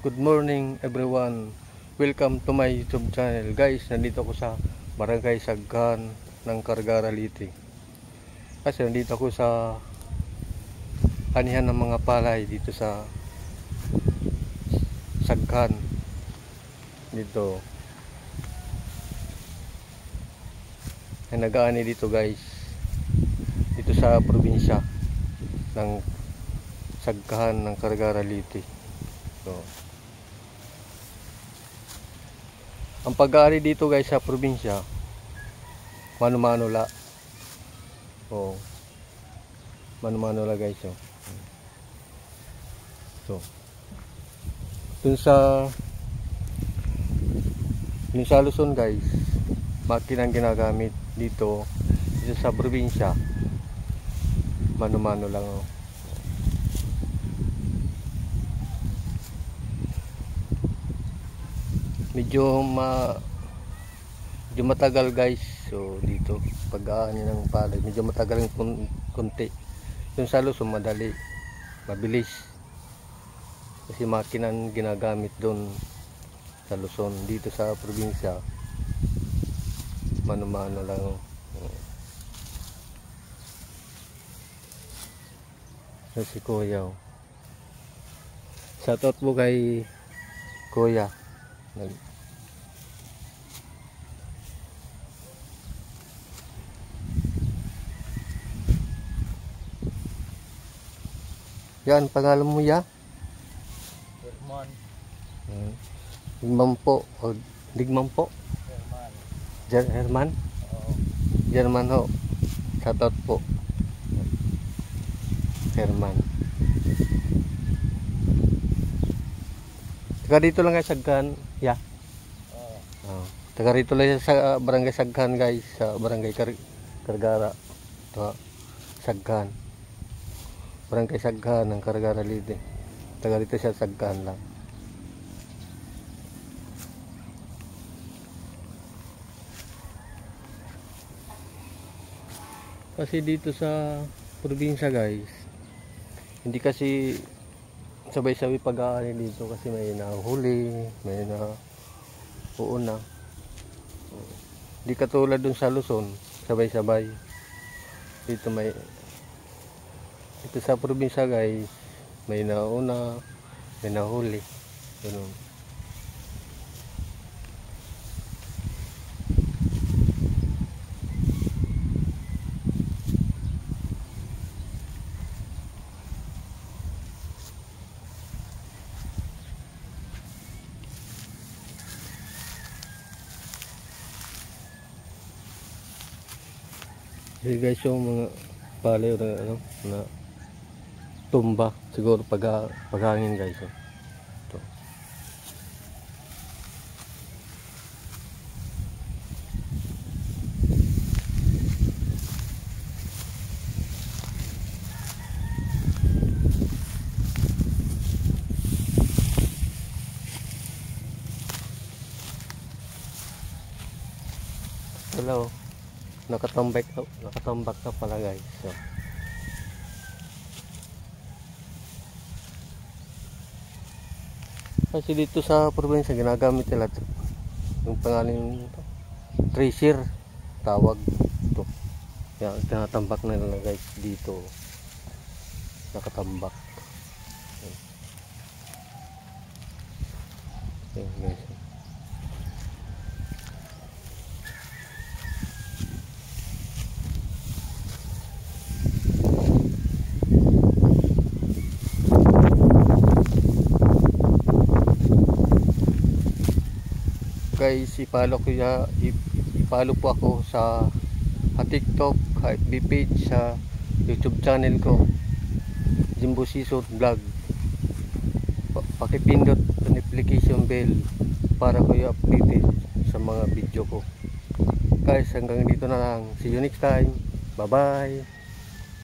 Good morning everyone. Welcome to my YouTube channel. Guys, nandito ako sa Barangay Sagkan ng Cargara Liti. Kasi nandito ako sa anihan ng mga palay dito sa Sagkan. Dito. Ay nag-aani dito guys. Dito sa probinsya ng Sagkan ng Cargara Liti. So, ang pag-aari dito guys sa probinsya, mano-mano la. Oh. Mano-mano la guys, oh. So. Dun sa Luzon guys, makinang ginagamit dito sa probinsya. Mano-mano lang, oh. Medyo matagal guys. So dito pag-aani ng palay medyo matagal ng konti. Yung sa Luzon madali, mabilis kasi makinang ginagamit doon sa Luzon. Dito sa probinsya mano-mano lang. So, si Kuya, shoutout po kay Kuya. Yan, pangalan mo ya? Herman. Digman po. O, Digman po? Herman. Herman? Oo. German ho. Shoutout po. Herman. Taga dito lang guys, Sagkan. Ya. Oo. Taga rito lang sa Barangay Sagkan guys. Sa Barangay Cargara. Ito, Sagkan. Barangay Sagkan ng Cargara Liti. Taga rito siya Sagkan lang. Kasi dito sa probinsya guys, hindi kasi sabay-sabay pag-aari dito kasi may nahuli, may na uuna. Hindi katulad dun sa Luzon, sabay-sabay. Dito ito sa probinsya guys, may nauna, may nahuli. Ganun. Hey guys, yung mga palay na tumba siguro paghangin guys. Ito. Hello. Nakatambak na pala guys. So. Kasi dito sa probinsya ginagamit nila yung pangalan nito, tracer tawag ito. Yan, tinatambak na nila guys dito. Nakatambak. Yan guys. Guys, i-follow po ako sa TikTok, FB page, sa YouTube channel ko, Jimbo Season Vlog. Pakipindot ang notification bell para kayo updated sa mga video ko. Guys, hanggang dito na lang. See you next time. Bye bye.